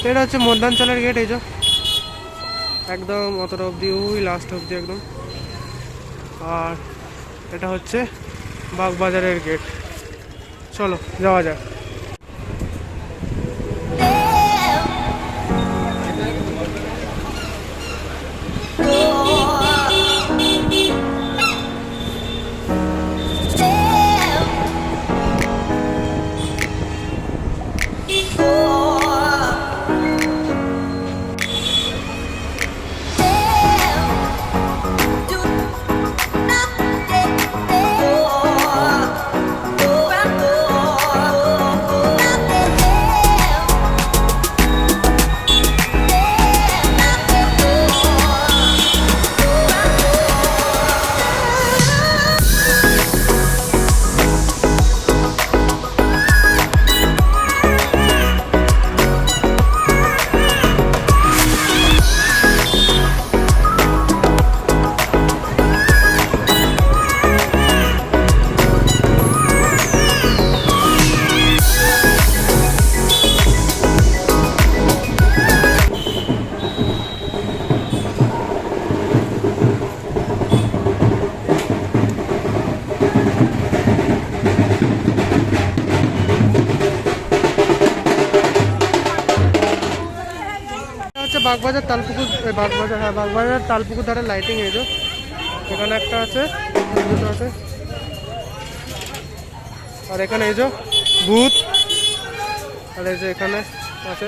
এটা হচ্ছে মধ্যাঞ্চলের গেট, এই যে একদম অতটা অবধি, ওই লাস্ট অবধি একদম। আর এটা হচ্ছে বাগবাজারের গেট। চলো যাওয়া যাক। বাগবাজার তালপুকুর, বাগবাজার, হ্যাঁ বাগবাজার তালপুকুর ধারে লাইটিং, এই যে এখানে একটা আছে, দুটো আছে। আর এখানে এই যে ভূত, আর এই যে এখানে আছে।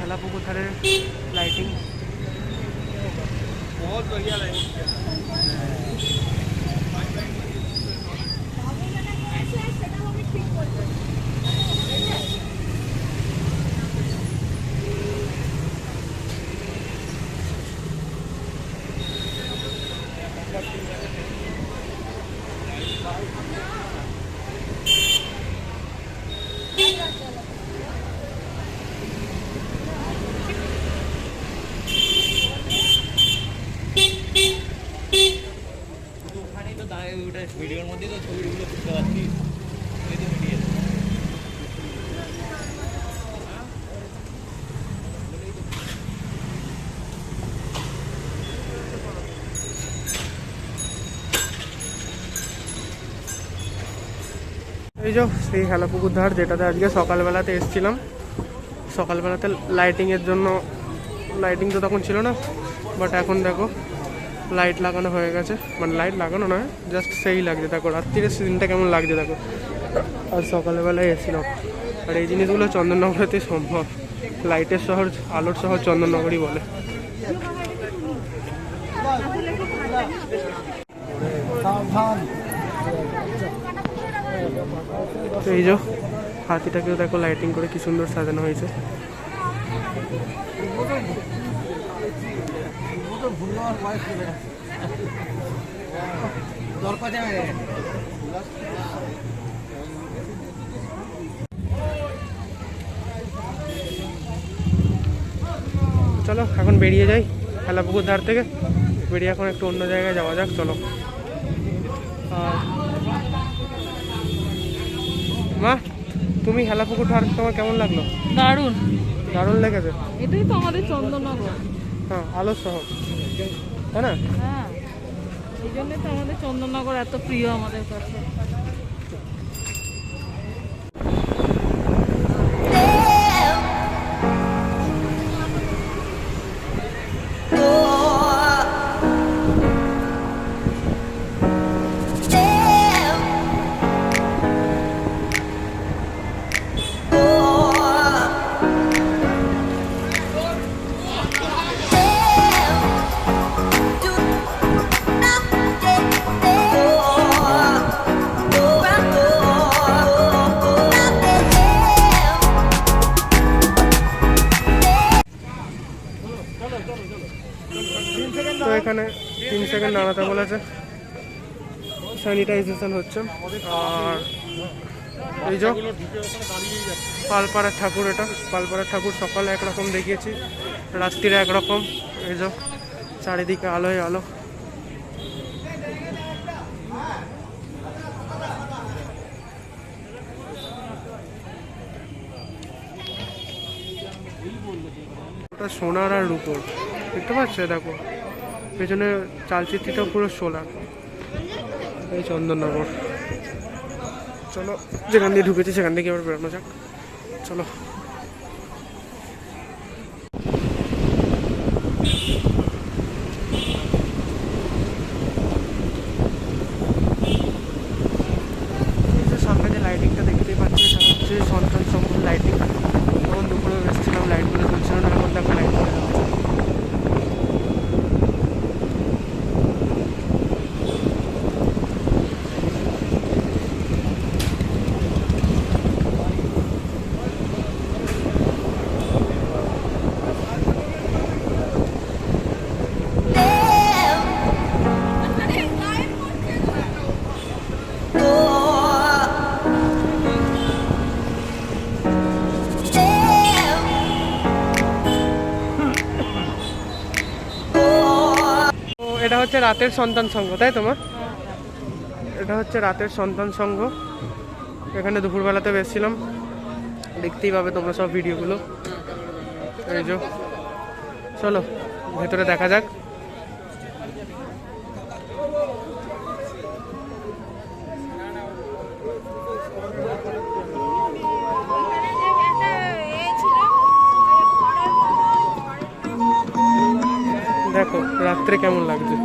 हेलापुकुर धारे लाइटिंग बहुत बढ़िया वीडियोर এই যে সেই হেলাপুকুর ধার, যেটাতে আজকে সকালবেলাতে এসেছিলাম। সকালবেলাতে লাইটিংয়ের জন্য, লাইটিং তো তখন ছিল না, বাট এখন দেখো লাইট লাগানো হয়ে গেছে। মানে লাইট লাগানো নয়, জাস্ট সেই লাগছে। দেখো রাত্রিরে সিনটা কেমন লাগছে দেখো। আর সকালবেলায় এসেছিলাম। আর এই জিনিসগুলো চন্দননগরেতে সম্ভব। লাইটের শহর, আলোর শহর চন্দননগরই বলে। তো এই যে হাতিটাকেও দেখো লাইটিং করে কি সুন্দর সাজানো হয়েছে। চলো এখন বেরিয়ে যাই হেলাপুকুর ধার থেকে। বেরিয়ে এখন একটু অন্য জায়গায় যাওয়া যাক, চলো। মা, তুমি হেলাপুকুর ধার তোমার কেমন লাগলো? দারুণ, দারুণ লেগেছে। এটাই তো আমাদের চন্দননগর। হ্যাঁ, আলোর শহর, তাই না? হ্যাঁ, এই জন্যই তো আমাদের চন্দননগর এত প্রিয় আমাদের কাছে। তো এখানে 3 সেকেন্ড দাঁড়াতে বলেছে, স্যানিটাইজেশন হচ্ছে। আর এই যে পালপাড়ার ঠাকুর, এটা পালপাড়ার ঠাকুর। সকালে একরকম দেখিয়েছি, রাত্রিরে একরকম। এই যে চারিদিকে আলোয় আলো। সোনার আর রূপোর, দেখতে পাচ্ছে দেখো পেছনে চালচিত্রটা পুরো সোনার। এই চন্দননগর। চলো, যেখান দিয়ে ঢুকেছি সেখান থেকে আবার বেরোনো যাক, চলো। সামনে যে লাইটিংটা দেখতেই পাচ্ছি, এটা হচ্ছে সন্তান সংঘ লাইটিং। তখন দুপুরে এসেছিলাম, লাইটগুলো জ্বলছিল না, এখন দেখো লাইট জ্বলে যাচ্ছে। এটা হচ্ছে রাতের সন্তান সংঘ, তাই তোমার? এটা হচ্ছে রাতের সন্তান সংঘ। এখানে দুপুরবেলাতে বেসছিলাম, দেখতেই পাবে তোমরা সব ভিডিওগুলো। এই যে চলো ভেতরে দেখা যাক। দেখো রাত্রে কেমন লাগছে।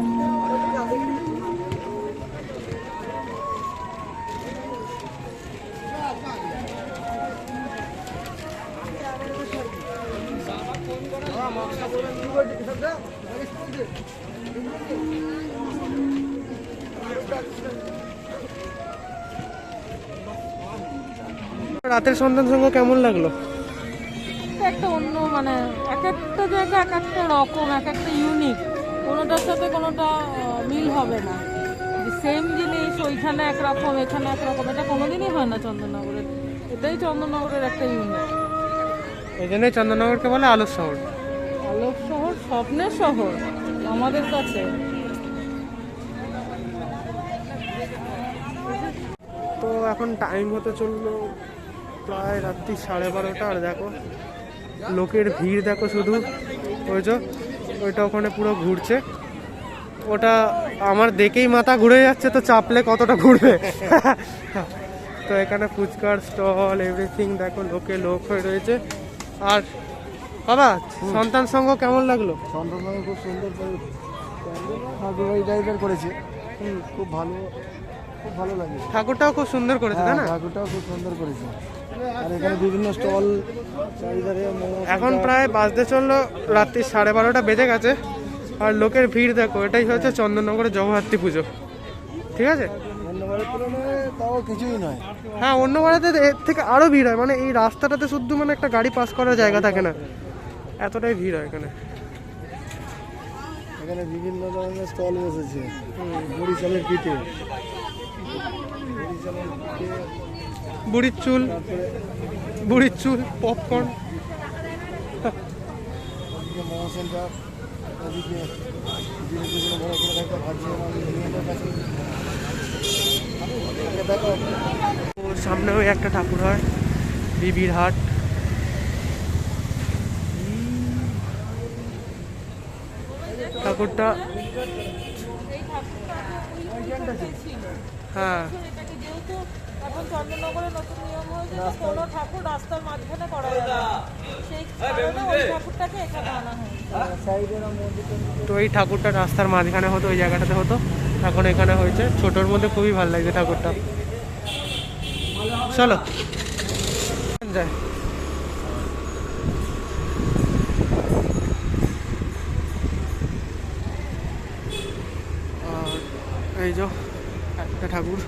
রাতের সন্তান সংঘ কেমন লাগলো? একটা অন্য, মানে এক একটা জায়গা এক একটা রকম, এক একটা ইউনিক, কোনোটার সাথে কোনোটা মিল হবে না। সেম জিনিস ওইখানে একরকম, এখানে একরকম, এটা কোনোদিনই হয় না চন্দননগরে। এটাই চন্দননগরের একটা ইউনিক। এই জন্যই চন্দননগরকে বলে আলোর শহর। আলোক শহর, স্বপ্নের শহর আমাদের কাছে। এখন টাইম হতে চললো প্রায় রাত্রি 12:30, আর দেখো লোকের ভিড় দেখো শুধু। ওই যে ওইটা ওখানে পুরো ঘুরছে, ওটা আমার দেখেই মাথা ঘুরে যাচ্ছে, তো চাপলে কতটা ঘুরবে। তো এখানে ফুচকার স্টল এভরিথিং দেখো, লোক হয়ে রয়েছে। আর বাবা, সন্তান সঙ্গ কেমন লাগলো? সন্তান খুব সুন্দর ঠাকুর টাইপের করেছে, খুব ভালো লাগে। ঠাকুরটাও খুব সুন্দর করেছে, তাই না? ঠাকুরটাও খুব সুন্দর করেছে। আর এখানে বিভিন্ন স্টল চারিধারে। এখন প্রায় বাজতে চললো রাত্রি 12:30 বেজে গেছে, আর লোকের ভিড় দেখো। এটাই হচ্ছে চন্দননগরের জগদ্ধাত্রী পুজো, ঠিক আছে? অন্যবারের তুলনায় তাও কিছুই নয়। হ্যাঁ, অন্য বারেতে এর থেকে আরো ভিড় হয়, মানে এই রাস্তাটাতে শুধু মানে একটা গাড়ি পাস করার জায়গা থাকে না, এতটাই ভিড় হয় এখানে। এখানে বিভিন্ন ধরনের স্টল বসেছে। বরিশালের পিঠে, বুড়ির চুল, পপকর্ন। মোমো সেন্টার, ওদিকে বিভিন্ন বড় করে একটা ভাজি কাছে দেখো। ওর সামনেও একটা ঠাকুর হয়, বিবির হাট। ঠাকুরটা হ্যাঁ, যেহেতু এখন চন্দননগরে নতুন নিয়ম হয়েছে, কোনো ঠাকুর রাস্তার মাঝখানে করা যাবে না, সেই কারণে ওই ঠাকুরটাকে এখানে আনা হয়েছে। তো এই ঠাকুরটা রাস্তার মাঝখানে হতো, ওই জায়গাটাতে হতো, এখন এখানে হয়েছে। ছোটোর মধ্যে খুবই ভালো লাগছে ঠাকুরটা। চলো যাই। আর এই যে একটা ঠাকুর,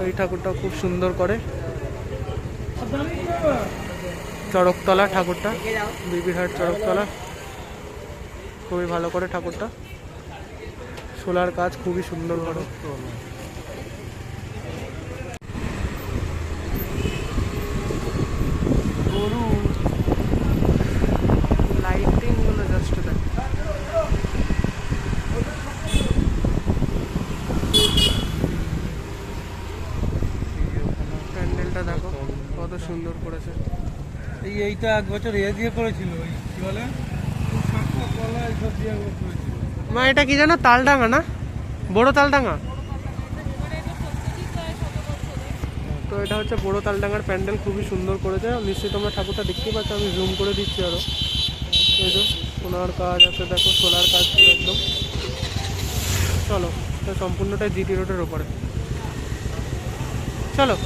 এই ঠাকুরটা খুব সুন্দর করে। চড়কতলা ঠাকুরটা, বিবিরহাট চড়কতলা, খুবই ভালো করে ঠাকুরটা। সোলার কাজ খুবই সুন্দর করে। গরু লাইটিং গুলো জাস্ট দেখ। প্যান্ডেলটা দেখো কত সুন্দর করেছে। এইটা 1 বছর দিয়ে করেছিল, কি বলে মা, এটা কি জানো? তালডাঙ্গা না, বড় তালডাঙ্গা। তো এটা হচ্ছে বড় তালডাঙ্গার প্যান্ডেল, খুবই সুন্দর করেছে। নিশ্চয়ই তোমরা ঠাকুরটা দেখতেই পাচ্ছ, আমি জুম করে দিচ্ছি আরো। এই যে সোনার কাজ আছে দেখো, সোলার কাজ ছিল একদম। চলো, এটা সম্পূর্ণটাই জিটি রোডের ওপরে। চলো।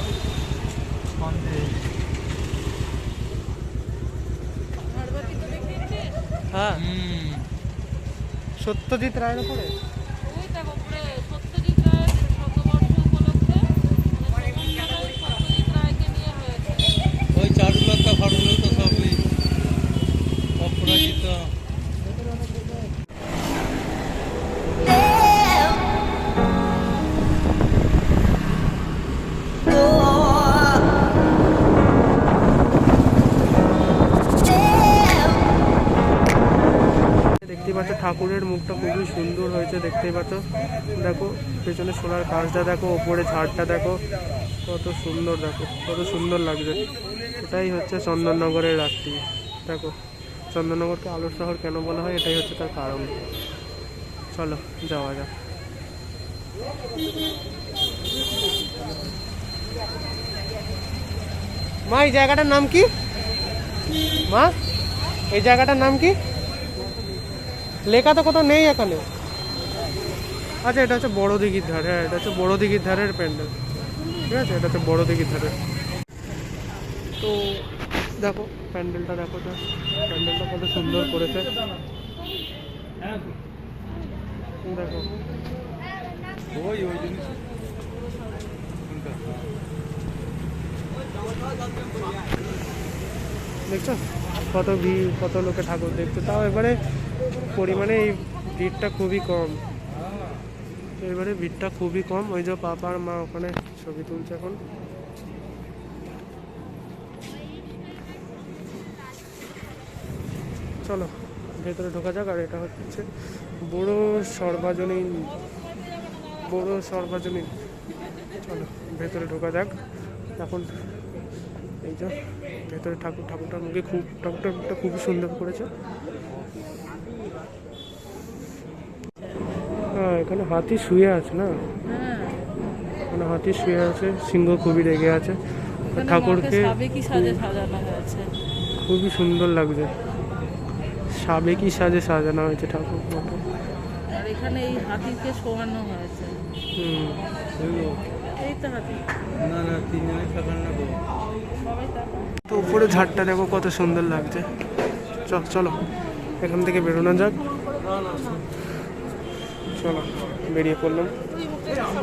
হ্যাঁ, সত্যজিৎ রায়ের উপরে। ওই চারুলতা ফারুলতা সবই অপরাজিতা। দেখতেই পাচ্ছ ঠাকুরের মুখটা খুবই সুন্দর হয়েছে, দেখতেই পাচ্ছ। দেখো পেছনে সোনার কাজটা দেখো, ওপরে ঝাড়টা দেখো কত সুন্দর, দেখো কত সুন্দর লাগছে। এটাই হচ্ছে চন্দননগরের রাত্রি। দেখো চন্দননগরকে আলোর শহর কেন বলা হয়, এটাই হচ্ছে তার কারণ। চলো যাওয়া যাক। মা, এই জায়গাটার নাম কি? মা, এই জায়গাটার নাম কি? লেখা তো কোথাও নেই এখানে। আচ্ছা, এটা হচ্ছে বড় দিঘির ধারে। হ্যাঁ, এটা হচ্ছে বড় দিঘির ধারের প্যান্ডেল, ঠিক আছে? এটা হচ্ছে বড় দিঘির ধারে। তো দেখো প্যান্ডেলটা দেখো, তো প্যান্ডেলটা কত সুন্দর করেছে দেখো। দেখছো কত ভিড়, কত লোকে ঠাকুর দেখতে। তাও এবারে পরিমাণে এই ভিড়টা খুবই কম, এবারে ভিড়টা খুবই কম। ওই যে পাপা আর মা ওখানে ছবি তুলছে এখন। চলো ভেতরে ঢোকা যাক। আর এটা হচ্ছে বড় সর্বজনীন চলো ভেতরে ঢোকা যাক এখন। এই যে ভেতরে ঠাকুরটার মুখে ঠাকুরটা খুবই সুন্দর করেছে। হ্যাঁ, এখানে হাতি শুয়ে আছে না, হ্যাঁ, এখানে হাতি শুয়ে আছে, সিংহ খুবই রেগে আছে। এখানে ঠাকুরকে মাকে সাবেকি সাজে সাজানো হয়েছে। খুবই সুন্দর লাগছে, সাবেকি সাজে সাজানো হয়েছে ঠাকুর মতো। আর এখানে এই হাতিকে শোয়ানো হয়েছে। এই তো হাতি। না না, তিনজনে থাকার না গো। সবাই তাকাও। তো উপরে ঝাড়টা দেখো কত সুন্দর লাগছে। চলো এখান থেকে বেরোনো যাক। চলো বেরিয়ে পড়লাম।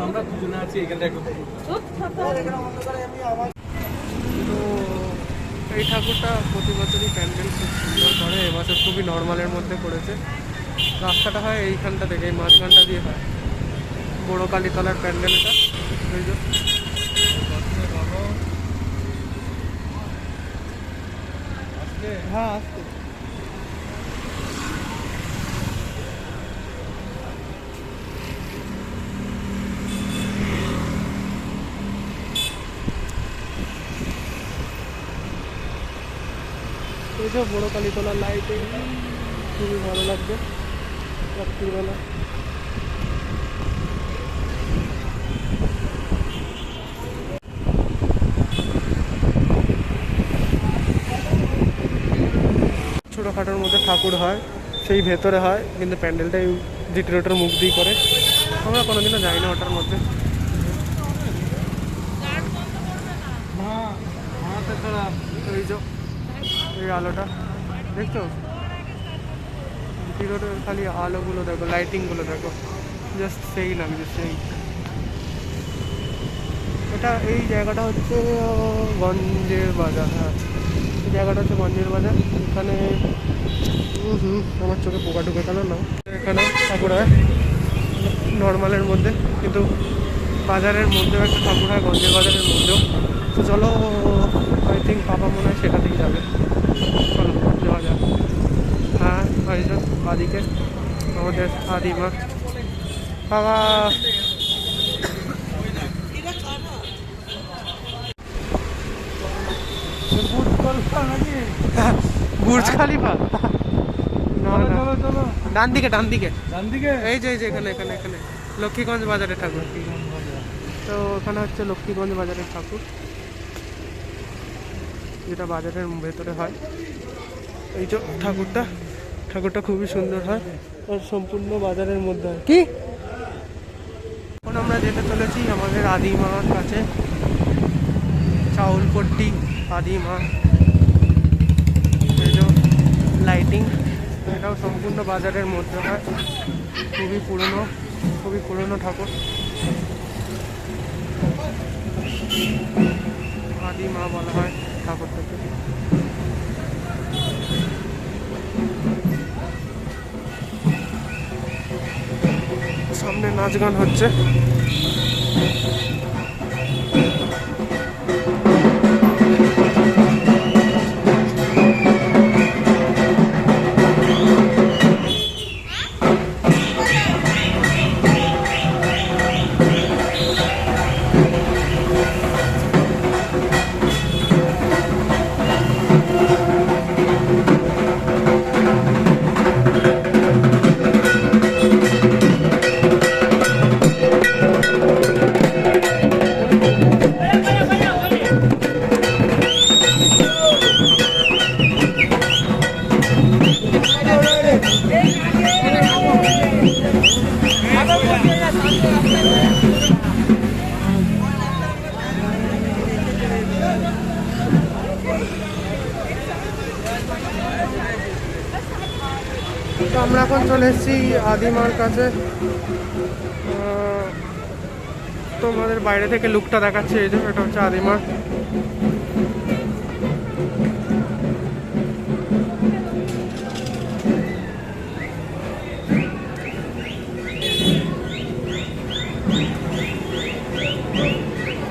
আমরা দুজনে আছি এখানটা একটু। তো এই ঠাকুরটা প্রতি বছরই প্যান্ডেল খুব সুন্দর করে, এবছর খুবই নর্মালের মধ্যে করেছে। রাস্তাটা হয় এইখানটা থেকে, এই মাঝখানটা দিয়ে হয়। বড় কালীতলার প্যান্ডেল এটা। এই যে হ্যাঁ আসতে এই যে বড় কালীতলার লাইটে খুবই ভালো লাগবে রাত্রিবেলা। ছোটোখাটোর মধ্যে ঠাকুর হয়, সেই ভেতরে হয়, কিন্তু প্যান্ডেলটাই দ্বিতীয়টার মুখ দিয়ে করে। আমরা কোনোদিনও যাই না ওটার মধ্যে। এই যে এই আলোটা দেখছো, দ্বিতীয়টার খালি আলোগুলো দেখো, লাইটিংগুলো দেখো, জাস্ট সেই লাগছে সেই। এটা এই জায়গাটা হচ্ছে গঞ্জের বাজার। হ্যাঁ, এই জায়গাটা হচ্ছে গঞ্জের বাজার। এখানে আমার চোখে পোকা ঢুকে গেল না। এখানে ঠাকুর হয় নর্মালের মধ্যে, কিন্তু বাজারের মধ্যেও একটা ঠাকুর হয়, গঞ্জের বাজারের মধ্যেও। তো চলো, আই থিঙ্ক পাপা মনে হয় সেটাতেই যাবে। চলো যাওয়া যাক। হ্যাঁ হয়েছে আদিকে আমাদের আদিমা। বাবা বুর্জ খালিফা না না, ডান দিকে ডান দিকে ডান দিকে। এই যে এখানে এখানে এখানে লক্ষ্মীগঞ্জ বাজারের ঠাকুর। তো ওখানে হচ্ছে লক্ষ্মীগঞ্জ বাজারের ঠাকুর, যেটা বাজারের ভেতরে হয়। এই যে ঠাকুরটা খুবই সুন্দর হয়, আর সম্পূর্ণ বাজারের মধ্যে হয়। কি এখন আমরা যেতে চলেছি আমাদের আদিমার কাছে, চাউলপট্টি আদিমা। এই যে লাইটিং, এটাও সম্পূর্ণ বাজারের মধ্যে হয়। খুবই পুরনো ঠাকুর। আদিমা বলা হয় ঠাকুরটাকে। সামনে নাচ গান হচ্ছে। তো আমরা এখন চলে এসেছি আদিমার কাছে। তোমাদের বাইরে থেকে লুকটা দেখাচ্ছে। এই যে এটা হচ্ছে আদিমা।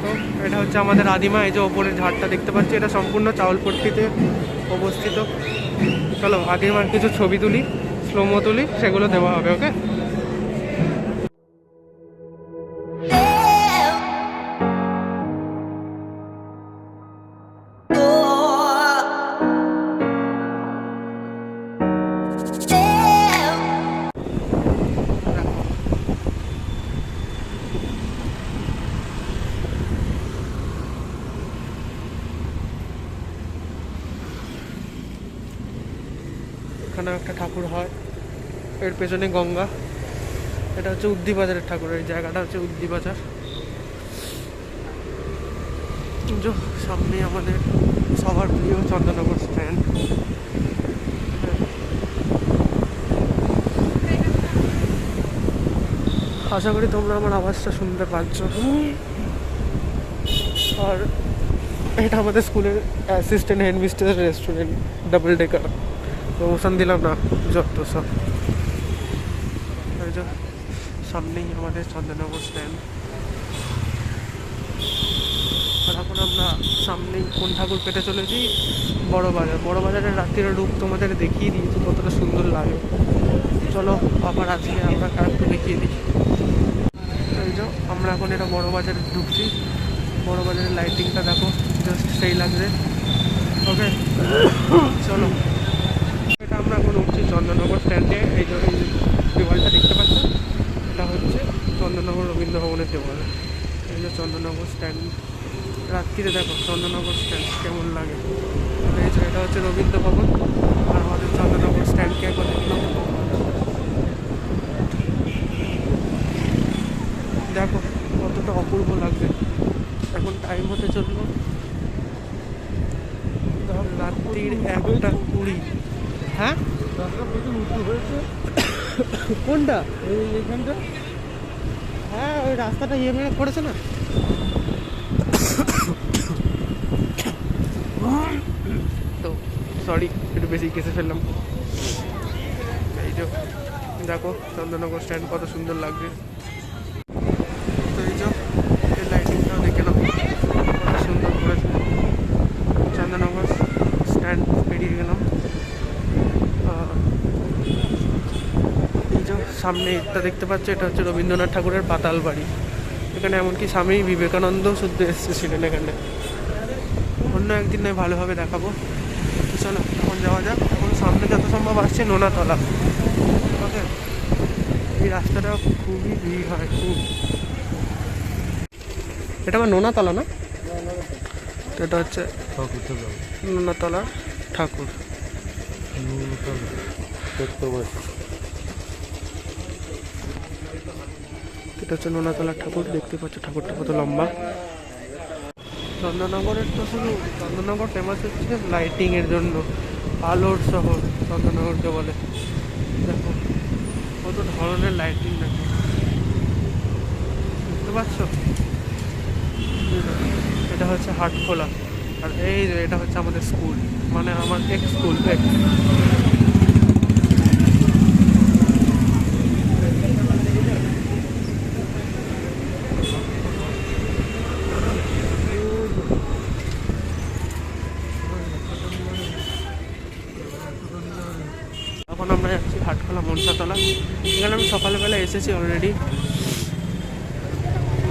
তো এটা হচ্ছে আমাদের আদিমা। এই যে ওপরের ঝাড়টা দেখতে পাচ্ছি, এটা সম্পূর্ণ চাউলপট্টিতে অবস্থিত। চলো আদিমার কিছু ছবি তুলি, স্লোমো তুলি, সেগুলো দেওয়া হবে। ওকে। এখানেও একটা ঠাকুর হয়, এর পেছনে গঙ্গা। এটা হচ্ছে উদ্দিবাজারের ঠাকুর, এই জায়গাটা হচ্ছে উদ্দিবাজার। সামনে আমাদের সবার প্রিয় চন্দননগর স্ট্যান্ড। আশা করি তোমরা আমার আওয়াজটা শুনতে পাচ্ছ। আর এটা আমাদের স্কুলের অ্যাসিস্ট্যান্ট হেডমিস্ট্রেসের রেস্টুরেন্ট, ডাবল ডেকার। প্রমোশন দিলাম না, যত সব। সামনেই আমাদের চন্দননগর স্ট্যান্ড। আর এখন আমরা সামনেই কোন ঠাকুর পেতে চলেছি, বড় বাজার। বড় বাজারের রাত্রির রূপ তোমাদের দেখিয়ে দিয়েছি কতটা সুন্দর লাগে। চলো আবার আজকে আমরা একটু দেখিয়ে দিই। এই যে আমরা এখন এটা বড় বাজারে ঢুকছি। বড় বাজারের লাইটিংটা দেখো, জাস্ট সেই লাগছে। ওকে চলো, এটা আমরা এখন উঠছি চন্দননগর স্ট্যান্ডে। এই যে এই দেওয়ালটা দেখতে পাচ্ছ, এটা হচ্ছে চন্দননগর রবীন্দ্র ভবনের দেওয়াল। এই যে চন্দননগর স্ট্যান্ড, রাত্রিরে দেখো চন্দননগর স্ট্যান্ড কেমন লাগে। এই যে এটা হচ্ছে রবীন্দ্র ভবন, আর আমাদের চন্দননগর স্ট্যান্ডকে একবার দেখলাম। দেখো কতটা অপূর্ব লাগছে। এখন টাইম হতে চললো রাত্রির 1:20। হ্যাঁ কোনটা? এইখানটা। হ্যাঁ ওই রাস্তাটা ইয়ে মেরে পড়েছে না। তো সরি, একটু বেশি কেসে ফেললাম। এই যে দেখো চন্দননগর স্ট্যান্ড কত সুন্দর লাগছে। তো এই যে এই লাইটিংটাও দেখে নাও কত সুন্দর করেছে। চন্দননগর স্ট্যান্ড পেরিয়ে গেলাম। এই যে সামনে এটা দেখতে পাচ্ছ, এটা হচ্ছে রবীন্দ্রনাথ ঠাকুরের পাতাল বাড়ি। এখানে এমনকি স্বামী বিবেকানন্দ শুদ্ধ এসেছিলেন এখানে। অন্য একদিন নয় ভালোভাবে দেখাবো। চলো এখন যাওয়া যাক। এখন সামনে যত সম্ভব আসছে নোনাতলা। ওকে, এই রাস্তাটা খুবই ভিড় হয় খুব। এটা আমার নোনাতলা না, এটা হচ্ছে নোনাতলা ঠাকুর। এটা হচ্ছে নোনাতলা ঠাকুর, দেখতে পাচ্ছ ঠাকুরটা কত লম্বা। চন্দননগরের তো শুধু চন্দননগর ফেমাস হচ্ছে লাইটিংয়ের জন্য, আলোর শহর চন্দননগরকে বলে। দেখো কত ধরনের লাইটিং, দেখো বুঝতে পারছো। এটা হচ্ছে হাটখোলা, আর এই যে এটা হচ্ছে আমাদের স্কুল, মানে আমার এক্স স্কুল। এখন আমরা যাচ্ছি হাটখোলা মনসাতলা। এখানে আমি সকালবেলা এসেছি অলরেডি,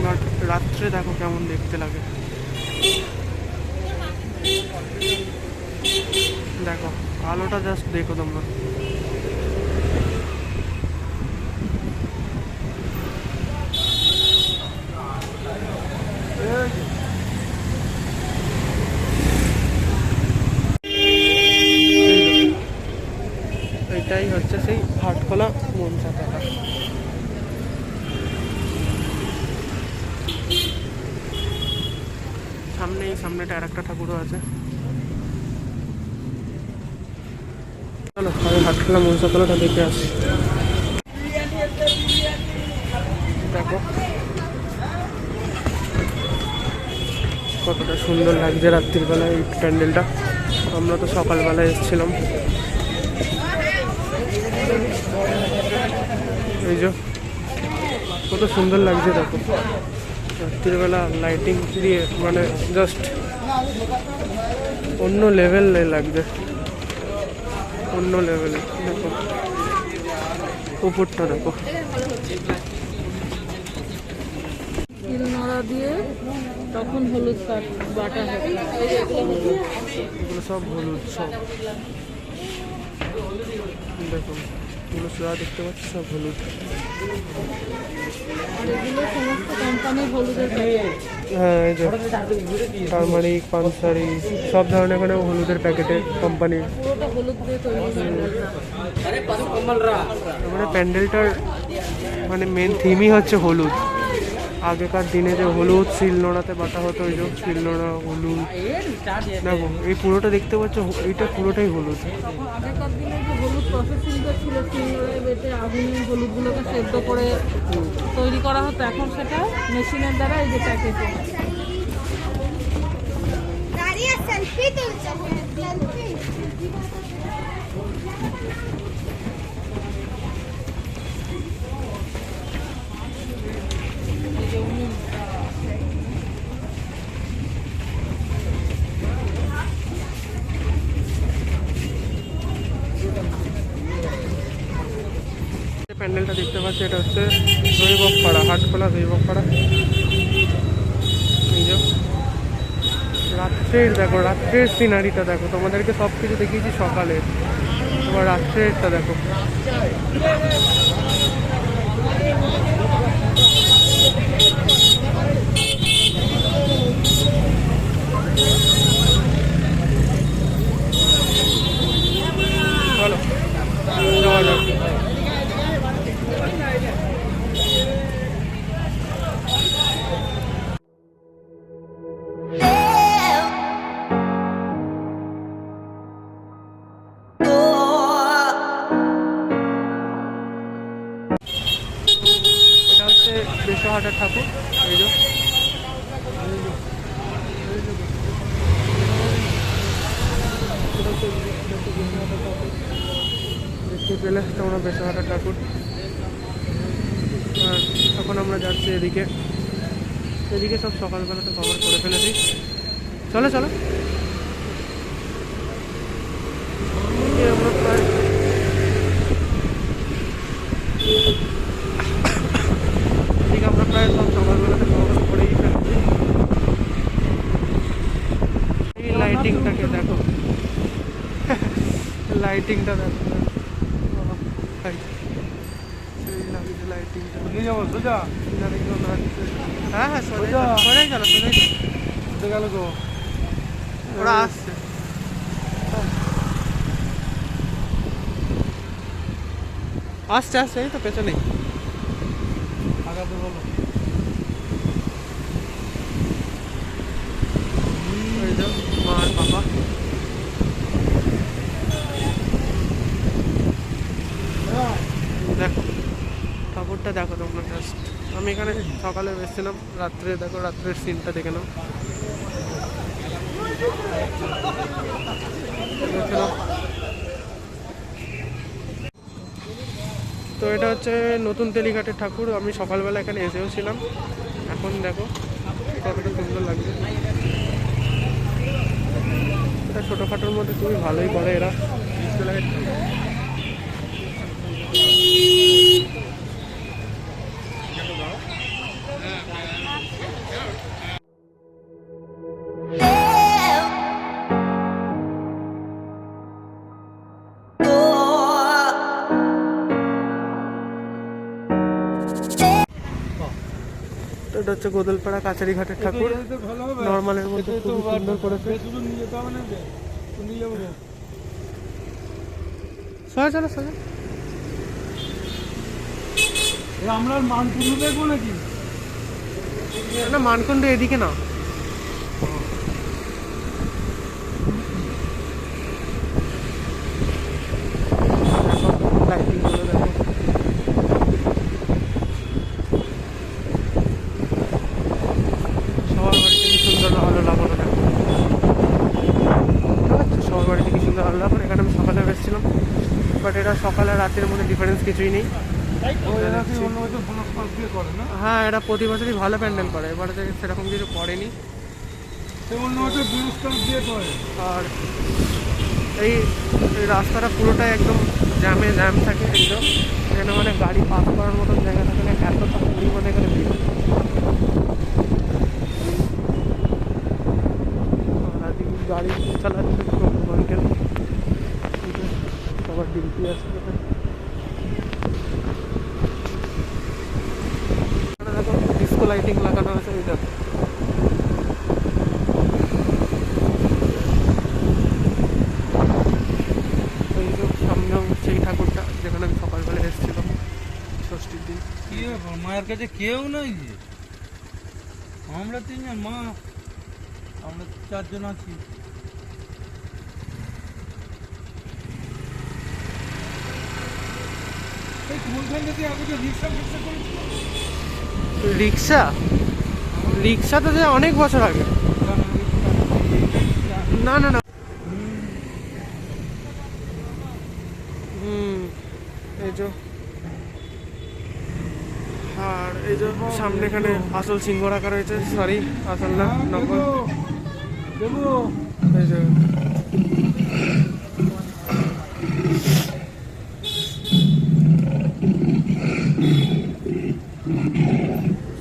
বাট রাত্রে দেখো কেমন দেখতে লাগে। দেখো আলোটা জাস্ট দেখো তোমরা। এটাই হচ্ছে সেই হাটখোলা মনসাতলা। সামনেটা আর একটা ঠাকুরও আছে। চলো আমি হাটখোলা মনসাতলাটা দেখে আসি। দেখো কতটা সুন্দর লাগছে রাত্রিবেলা এই প্যান্ডেলটা। আমরা তো সকালবেলা এসেছিলাম। এই যে কত সুন্দর লাগছে দেখো রাত্রিবেলা লাইটিং দিয়ে, মানে জাস্ট অন্য লেভেল লাগছে, অন্য লেভেলে। দেখো উপরটা দেখো, তিলনড়া দিয়ে তখন হলুদ বাটা হবে। এগুলো সব হলুদ সব। দেখো এগুলো সোয়া দেখতে পাচ্ছি সব হলুদ। এগুলো সমস্ত কোম্পানির হলুদের প্যাকেট। হ্যাঁ এই যে টারমারিক পানসারি সব ধরনের এখানে হলুদের প্যাকেটে কোম্পানির। পুরোটা হলুদ দিয়ে তৈরি। মানে প্যান্ডেলটার মানে মেন থিমই হচ্ছে হলুদ। আগেকার দিনে যে হলুদ শিলনোড়াতে বাটা হতো, ওই যে শিলনোড়া হলুদ দেখো, এই পুরোটা দেখতে পাচ্ছ, এইটা পুরোটাই হলুদ। তখন আগেকার দিনে যে হলুদ প্রসেসিংটা ছিল, শিলনোড়ায় বেটে আগুনে হলুদগুলোকে সেদ্ধ করে তৈরি করা হতো, এখন সেটা মেশিনের দ্বারা এই যে প্যাকেটে। দাঁড়িয়ে সেলফি তুলছে সেলফি। প্যান্ডেলটা দেখতে পাচ্ছি, এটা হচ্ছে দৈবকপাড়া, হাটখোলা দৈবকপাড়া। এই যে রাত্রের দেখো, রাত্রের সিনারিটা দেখো, তোমাদেরকে সব কিছু দেখিয়েছি সকালে, তোমার রাত্রেরটা দেখো। চলো যাওয়া যাক। এটা হচ্ছে বেশহাটার ঠাকুর। এই যে দেখতে পেলে তোমরা বেশহাটার ঠাকুর। আর তখন আমরা যাচ্ছি এদিকে, এদিকে সব সকালবেলাতে কভার করে ফেলেছি। চলো চলো, আমরা প্রায় এদিকে আমরা প্রায় সব সকালবেলাতে কভার করেই ফেলেছি। এই লাইটিংটাকে দেখো, লাইটিংটা দেখো, সেই লাগছে লাইটিংটা। নিয়ে যাবো সোজা হ্যাঁ হ্যাঁ, সোজাই চলো, সোজাই চলো। গেল তো ওরা আসছে। আসছে আসছে, এই তো পেছনেই। আগাতে বলো। ওই যে মা আর বাবা। দেখো ঠাকুরটা দেখো তোমরা জাস্ট। আমি এখানে সকালে এসেছিলাম, রাত্রে দেখো, রাত্রের সিনটা দেখে নাও। তো এটা হচ্ছে নতুন তেলিঘাটের ঠাকুর। আমি সকালবেলা এখানে এসেও ছিলাম। এখন দেখো কতটা সুন্দর লাগছে। এটা ছোটোখাটোর মধ্যে খুবই ভালোই করে এরা। তো এটা হচ্ছে গোদলপাড়া কাছারি ঘাটের ঠাকুর। নর্মালের মধ্যে খুব সুন্দর করেছে। সোজা চলো সোজা। আমরা মানপুর দেখবো নাকি? না, মানকুণ্ড এদিকে না। লাইটিং গুলো দেখো, সবার বাড়িতে কি সুন্দর আলো লাগানো দেখো। সবার বাড়িতে কি সুন্দর আলো লাগানো। এখানে আমি সকালে এসেছিলাম, বাট এটা সকাল আর রাতের মধ্যে ডিফারেন্স কিছুই নেই। হ্যাঁ, এটা প্রতি বছরই ভালো প্যান্ডেল করে, এবারে সেরকম কিছু করেনি। আর এই রাস্তাটা পুরোটাই একদম জ্যাম থাকে একদম। এখানে মানে গাড়ি পাস করার মতন জায়গা থাকে না, এতটা পরিমাণে এখানে ভিড়। আর গাড়ি চালাচ্ছে আঙ্কেল, সবার ডিউটি আছে। দেখো ডিস্কো লাইটিং লাগানো আছে, এটা মায়ের কাছে কেউ নাই যে, আমরা তিনজন, মা, আমরা 4 জন আছি। এই কোনখান থেকে আগে যে রিক্সা করেছিল? রিক্সা রিক্সা তো যে অনেক বছর আগে। না না না, এই যে, আর এই যে সামনে এখানে আসল সিংহ রাখা রয়েছে, সরি আসল না, নকল। এই যে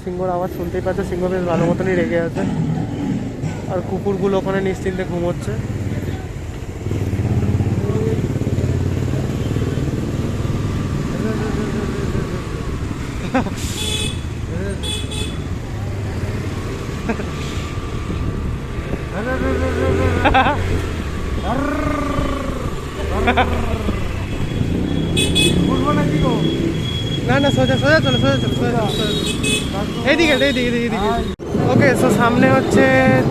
সিংহর আওয়াজ শুনতেই পাচ্ছে, সিংহ বেশ ভালো মতনই রেগে আছে, আর কুকুরগুলো ওখানে নিশ্চিন্তে ঘুমোচ্ছে। না না, সোজা সোজা চলো, সোজা চলো, সোজা চলো, এইদিকে এইদিকে এইদিকে। ওকে, সো সামনে হচ্ছে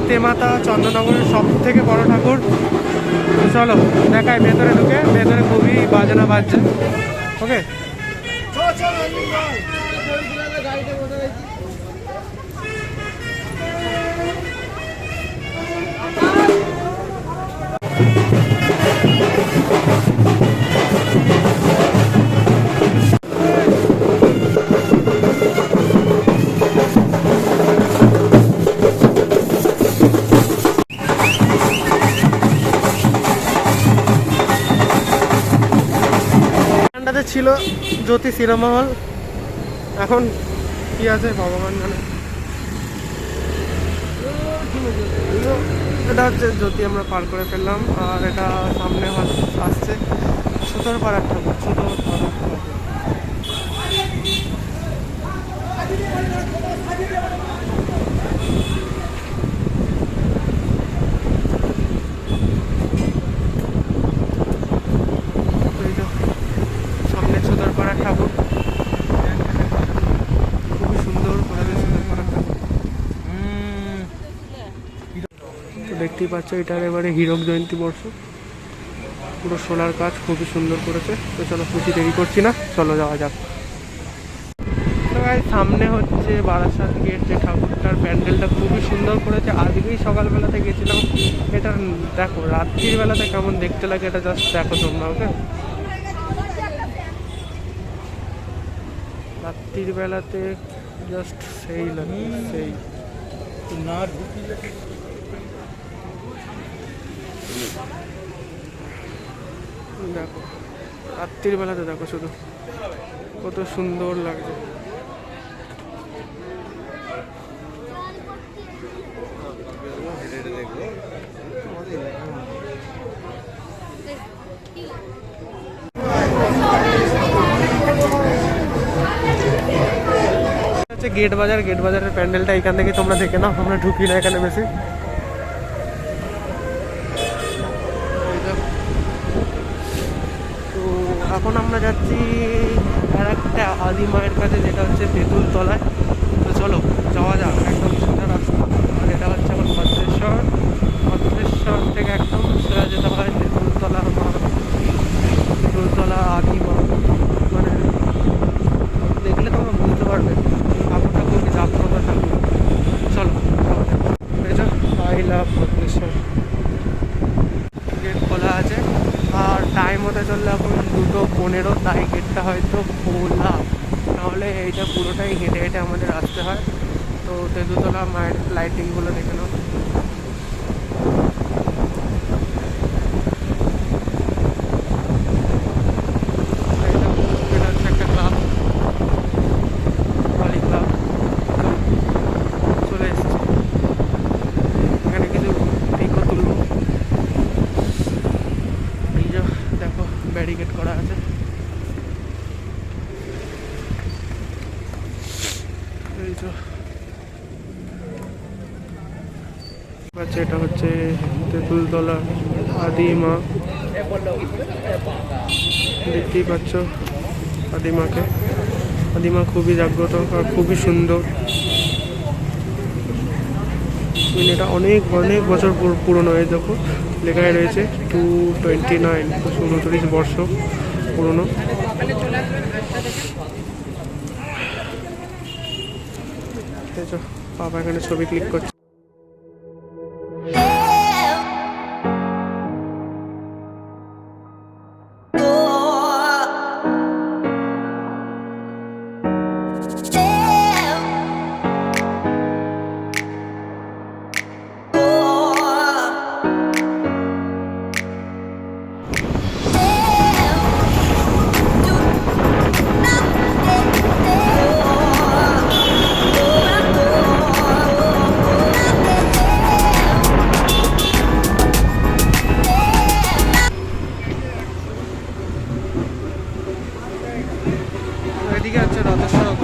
তেমাতা চন্দননগরের সব থেকে বড় ঠাকুর। তো চলো দেখায় ভেতরে ঢুকে, ভেতরে খুবই বাজনা বাজছে। ওকে, এখানটাতে ছিল জ্যোতি সিনেমা হল, এখন কি আছে ভগবান জানে। এটা হচ্ছে জ্যোতি, আমরা পার করে ফেললাম। আর এটা সামনে আসছে সুতোরপাড়ার ঠাকুর, সুতোরপাড়ার ঠাকুর। সামনে সুতোরপাড়ার ঠাকুর, খুবই সুন্দর করে সুতোরপাড়ার ঠাকুর। তো দেখতেই পাচ্ছ, এটার এবারে হীরক জয়ন্তী বর্ষ, পুরো সোলার কাজ খুবই সুন্দর করেছে। তো চলো, খুশি দেরি করছি না, চলো যাওয়া যাক। তো গাইস, সামনে হচ্ছে বারাসাত গেট, যে ঠাকুরটার প্যান্ডেলটা খুবই সুন্দর করেছে। আজকেই সকালবেলাতে গেছিলাম, এটা দেখো রাত্রির বেলাতে কেমন দেখতে লাগে, এটা জাস্ট দেখো তোমরা। ওকে, রাত্রির বেলাতে জাস্ট সেই লাগে, সেই। না ঢুকিলে দেখো রাত্রির বেলাতে দেখো শুধু কত সুন্দর লাগছে। গেট বাজার, গেট বাজারের প্যান্ডেলটা এখান থেকে তোমরা দেখে নাও, আমরা ঢুকি না এখানে বেশি। তো এখন আমরা যাচ্ছি আর একটা আদি মায়ের কাছে, যেটা হচ্ছে তেঁতুল তলায়। তো চলো যাওয়া যাক, একদম সোজা রাস্তা। আর এটা হচ্ছে এখন ভদ্রেশ্বর, ভদ্রেশ্বর থেকে একদম সোজা যেতে হয় তেঁতুলতলা মা, তেঁতুলতলা আদি মা। মানে দেখলে তোমরা বুঝতে পারবে ঠাকুরটা খুবই জাগ্রত ঠাকুর। চলো এই যে আই লাভ ভদ্রেশ্বর। গেট খোলা আছে, আর টাইম হতে চললে এখন 2:15, তাই গেটটা হয়তো খোলা, নাহলে এইটা পুরোটাই হেঁটে হেঁটে আমাদের আসতে হয়। তো তেঁতুলতলা মায়ের লাইটিংগুলো দেখে নাও। এটা হচ্ছে একটা ক্লাব, ভলি ক্লাব। চলে এসেছি, এখানে কিছু পিকও তুলবো। এই যে দেখো ব্যারিকেড করা আছে। এই যে এটা হচ্ছে তেঁতুলতলা আদি মা, দেখতেই পাচ্ছ আদি মাকে। আদিমা খুবই জাগ্রত আর খুবই সুন্দর। এটা অনেক অনেক বছর পুরনো। এই দেখো লেখায় রয়েছে 229, 229 বর্ষ পুরনো। বাবা এখানে ছবি ক্লিক করছে। এদিকে হচ্ছে রথেশ্বর।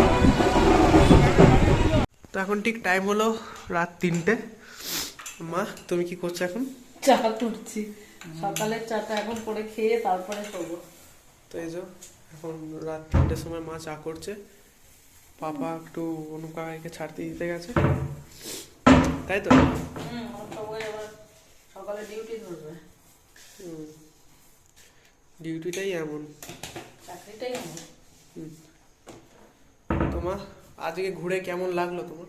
তো এখন ঠিক টাইম হলো রাত 3টে। মা তুমি কি করছো এখন? চা করছি, সকালের চাটা এখন করে খেয়ে তারপরে শোবো। তো এই যে এখন রাত 3টের সময় মা চা করছে। পাপা একটু অনুকাকে ছাড়তে দিতে গেছে, তাই তো? এবার সকালে ডিউটি ধরবে। ডিউটিটাই এমন, চাকরিটাই এমন। তোমার আজকে ঘুরে কেমন লাগলো তোমার?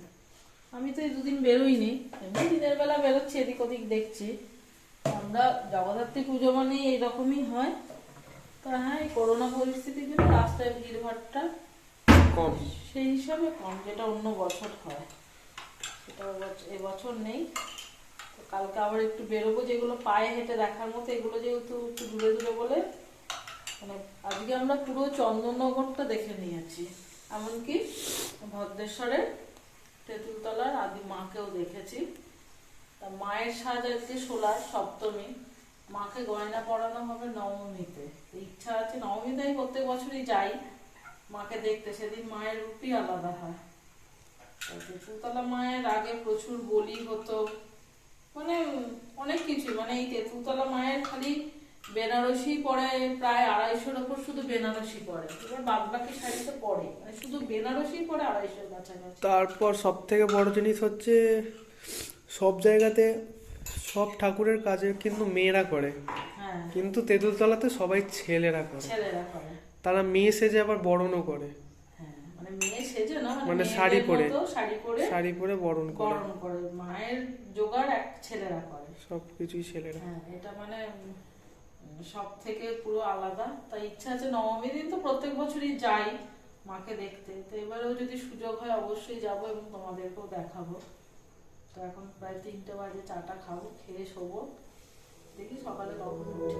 আমি তো এই দুদিন বেরোইনি, এমনি দিনের বেলা বেরোচ্ছি, এদিক ওদিক দেখছি। আমরা জগদ্ধাত্রী পুজো মানে এইরকমই হয়। তা হ্যাঁ, এই করোনা পরিস্থিতির জন্য রাস্তায় ভিড়ভাড়টা কম, সেই হিসাবে কম, যেটা অন্য বছর হয় সেটা এবছর নেই। তো কালকে আবার একটু বেরোবো, যেগুলো পায়ে হেঁটে দেখার মতো, এগুলো যেহেতু একটু দূরে দূরে বলে মানে আজকে আমরা পুরো চন্দননগরটা দেখে নিয়েছি। এমনকি ভদ্রেশ্বরের তেঁতুলতলার আদি মাকেও দেখেছি। তা মায়ের সাজ আজকে 16 সপ্তমী, মাকে গয়না পরানো হবে নবমীতে। ইচ্ছা আছে নবমীতে, আমি প্রত্যেক বছরই যাই মাকে দেখতে, সেদিন মায়ের রূপই আলাদা হয়। তেঁতুলতলা মায়ের আগে প্রচুর বলি হতো, মানে অনেক কিছু, মানে এই তেঁতুলতলা মায়ের খালি বেনারসি পরে প্রায় 250-র ওপর শুধু বেনারসি পরে, এবার বাদ বাকি শাড়ি তো পরে, মানে শুধু বেনারসি পরে 250-র কাছাকাছি। তারপর সব থেকে বড় জিনিস হচ্ছে সব জায়গাতে সব ঠাকুরের কাজে কিন্তু মেয়েরা করে, হ্যাঁ, কিন্তু তেঁতুলতলাতে সবাই ছেলেরা করে। ছেলেরা করে। তারা মেয়ে সেজে আবার বরণও করে, হ্যাঁ, মানে মেয়ে সেজে না, মানে শাড়ি পরে, শাড়ি পরে বরণ করে। বরণ করে। মায়ের জোগাড় এক ছেলেরা করে, সবকিছুই ছেলেরা। হ্যাঁ, এটা মানে সব থেকে পুরো আলাদা। তাই ইচ্ছা আছে নবমী দিন তো প্রত্যেক বছরই যাই মাকে দেখতে, তো এবারেও যদি সুযোগ হয় অবশ্যই যাব এবং তোমাদেরকেও দেখাবো। তো এখন প্রায় 3টে বাজে, চাটা খাবো, খেয়ে শোবো, দেখি সকালে কখন উঠি।